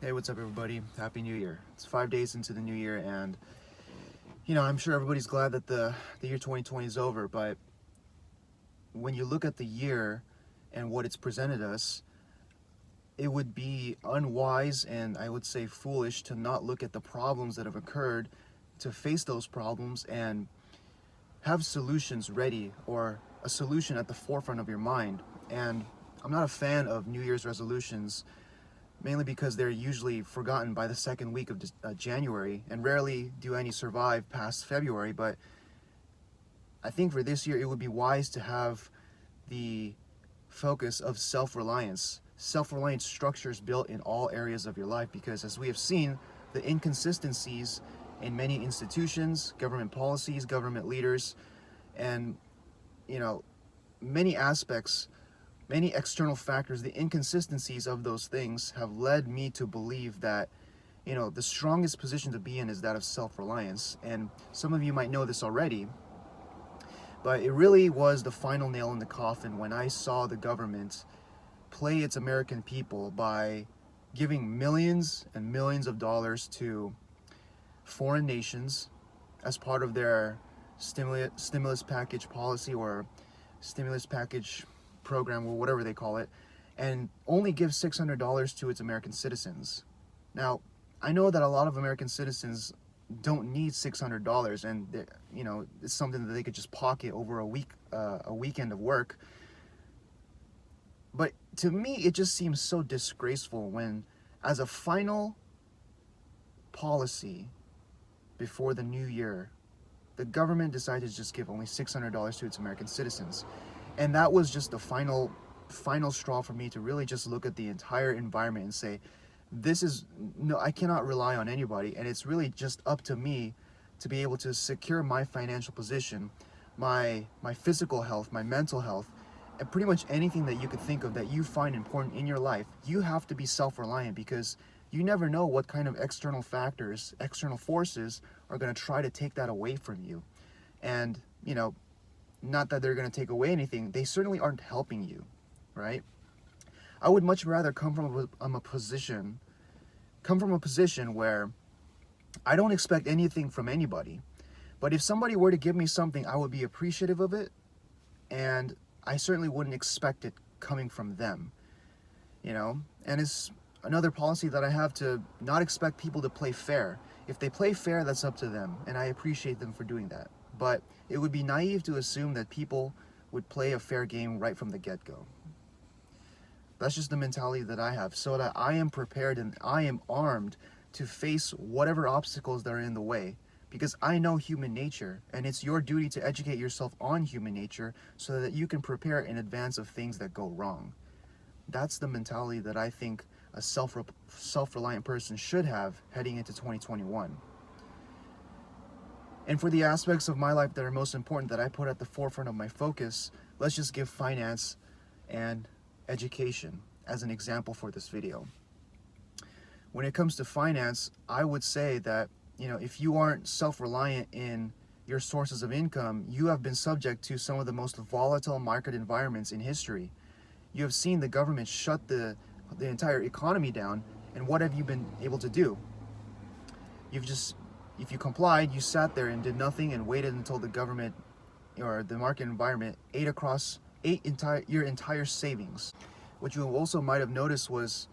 Hey, what's up, everybody? Happy New Year. It's 5 days into the new year, and I'm sure everybody's glad that the year 2020 is over. But when you look at the year and what it's presented us, it would be unwise and I would say foolish to not look at the problems that have occurred, to face those problems and have solutions ready, or a solution at the forefront of your mind. And I'm not a fan of New Year's resolutions, mainly because they're usually forgotten by the second week of January, and rarely do any survive past February. But I think for this year, it would be wise to have the focus of self-reliance. Self-reliant structures built in all areas of your life, because as we have seen, the inconsistencies in many institutions, government policies, government leaders, and many aspects, many external factors, the inconsistencies of those things have led me to believe that the strongest position to be in is that of self-reliance. And some of you might know this already, but it really was the final nail in the coffin when I saw the government play its American people by giving millions and millions of dollars to foreign nations as part of their stimulus package policy, or stimulus package program, or whatever they call it, and only give $600 to its American citizens. Now, I know that a lot of American citizens don't need $600, and it's something that they could just pocket over a weekend of work. But to me, it just seems so disgraceful when, as a final policy before the new year, the government decided to just give only $600 to its American citizens. And that was just the final straw for me to really just look at the entire environment and say, I cannot rely on anybody, and it's really just up to me to be able to secure my financial position, my physical health, my mental health, and pretty much anything that you could think of that you find important in your life. You have to be self-reliant, because you never know what kind of external factors, external forces are going to try to take that away from you. And, not that they're going to take away anything, they certainly aren't helping you, right? I would much rather come from a position where I don't expect anything from anybody. But if somebody were to give me something, I would be appreciative of it, and I certainly wouldn't expect it coming from them, And it's another policy that I have, to not expect people to play fair. If they play fair, that's up to them, and I appreciate them for doing that. But it would be naive to assume that people would play a fair game right from the get-go. That's just the mentality that I have, so that I am prepared and I am armed to face whatever obstacles that are in the way, because I know human nature, and it's your duty to educate yourself on human nature so that you can prepare in advance of things that go wrong. That's the mentality that I think a self-reliant person should have heading into 2021. And for the aspects of my life that are most important, that I put at the forefront of my focus, let's just give finance and education as an example for this video. When it comes to finance, I would say that, if you aren't self-reliant in your sources of income, you have been subject to some of the most volatile market environments in history. You have seen the government shut the entire economy down, and what have you been able to do? If you complied, you sat there and did nothing and waited until the government or the market environment ate your entire savings. What you also might have noticed was,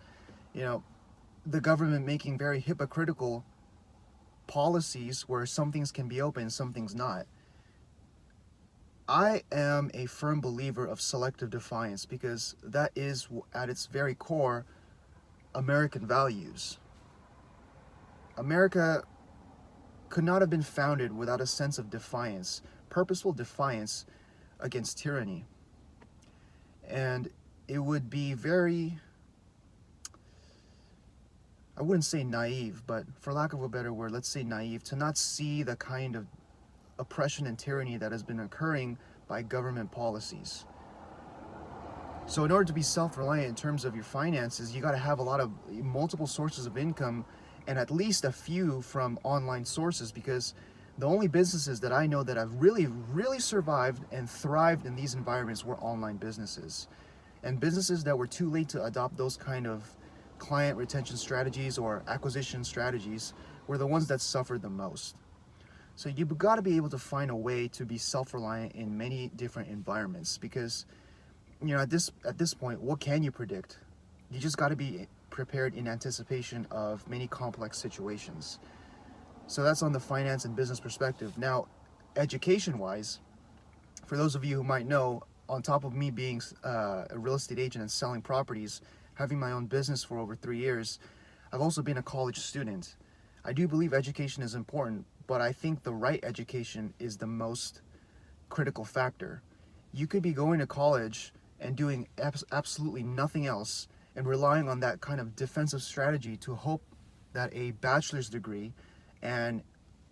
the government making very hypocritical policies where some things can be open, some things not. I am a firm believer of selective defiance, because that is, at its very core, American values. America could not have been founded without a sense of defiance, purposeful defiance against tyranny. And it would be very, I wouldn't say naive, but for lack of a better word, let's say naive, to not see the kind of oppression and tyranny that has been occurring by government policies. So in order to be self-reliant in terms of your finances, you got to have multiple sources of income, and at least a few from online sources, because the only businesses that I know that have really, really survived and thrived in these environments were online businesses. And businesses that were too late to adopt those kind of client retention strategies or acquisition strategies were the ones that suffered the most. So you've got to be able to find a way to be self-reliant in many different environments, because at this point, what can you predict? You just got to be prepared in anticipation of many complex situations. So that's on the finance and business perspective. Now, education-wise, for those of you who might know, on top of me being a real estate agent and selling properties, having my own business for over 3 years, I've also been a college student. I do believe education is important, but I think the right education is the most critical factor. You could be going to college and doing absolutely nothing else and relying on that kind of defensive strategy to hope that a bachelor's degree and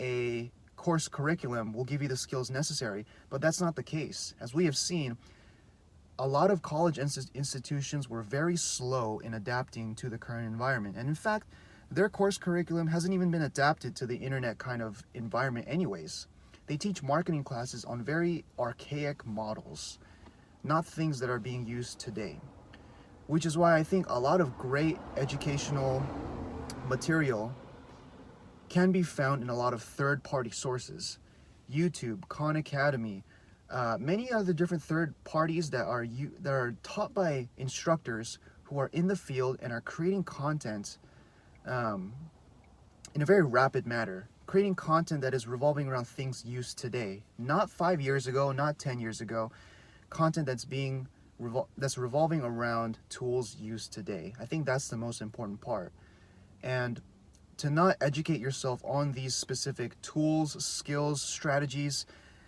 a course curriculum will give you the skills necessary, but that's not the case. As we have seen, a lot of college institutions were very slow in adapting to the current environment, and in fact, their course curriculum hasn't even been adapted to the internet kind of environment anyways. They teach marketing classes on very archaic models, not things that are being used today, which is why I think a lot of great educational material can be found in a lot of third-party sources. YouTube, Khan Academy, many other different third parties that are taught by instructors who are in the field and are creating content in a very rapid manner, creating content that is revolving around things used today, not 5 years ago, not 10 years ago, content that's revolving around tools used today. I think that's the most important part. And to not educate yourself on these specific tools, skills, strategies,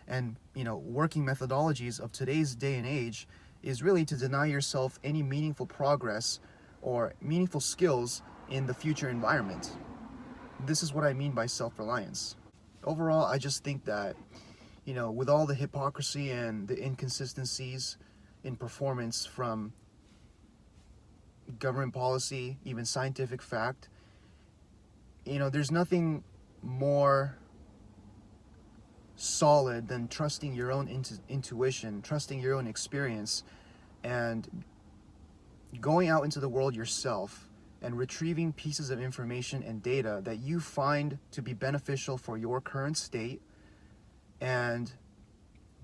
and working methodologies of today's day and age is really to deny yourself any meaningful progress or meaningful skills in the future environment. This is what I mean by self-reliance. Overall, I just think that, with all the hypocrisy and the inconsistencies in performance from government policy, even scientific fact, there's nothing more solid than trusting your own intuition, trusting your own experience, and going out into the world yourself and retrieving pieces of information and data that you find to be beneficial for your current state, and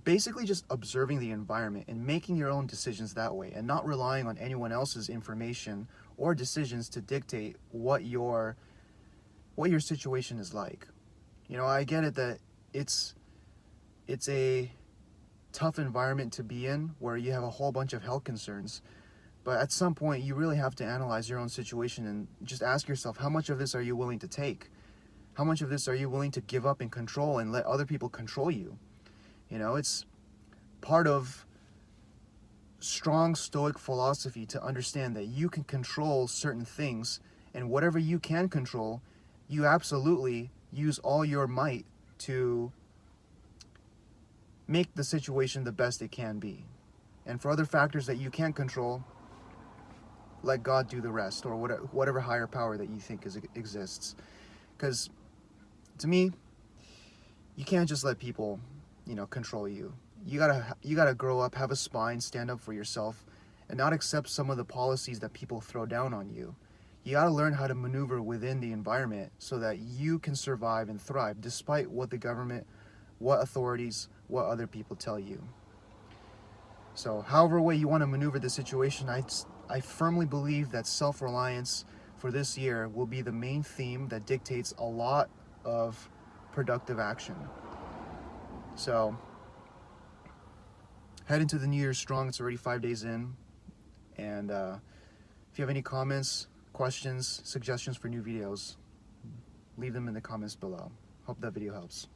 basically just observing the environment and making your own decisions that way, and not relying on anyone else's information or decisions to dictate what your situation is like. I get it that it's a tough environment to be in where you have a whole bunch of health concerns, but at some point you really have to analyze your own situation and just ask yourself, how much of this are you willing to take? How much of this are you willing to give up and control and let other people control you? It's part of strong Stoic philosophy to understand that you can control certain things, and whatever you can control, you absolutely use all your might to make the situation the best it can be. And for other factors that you can't control, let God do the rest, or whatever higher power that you think exists. Because to me, you can't just let people, control you. You gotta grow up, have a spine, stand up for yourself, and not accept some of the policies that people throw down on you. You gotta learn how to maneuver within the environment so that you can survive and thrive despite what the government, what authorities, what other people tell you. So however way you want to maneuver the situation, I firmly believe that self-reliance for this year will be the main theme that dictates a lot of productive action. So head into the new year strong. It's already 5 days in. And if you have any comments, questions, suggestions for new videos, leave them in the comments below. Hope that video helps.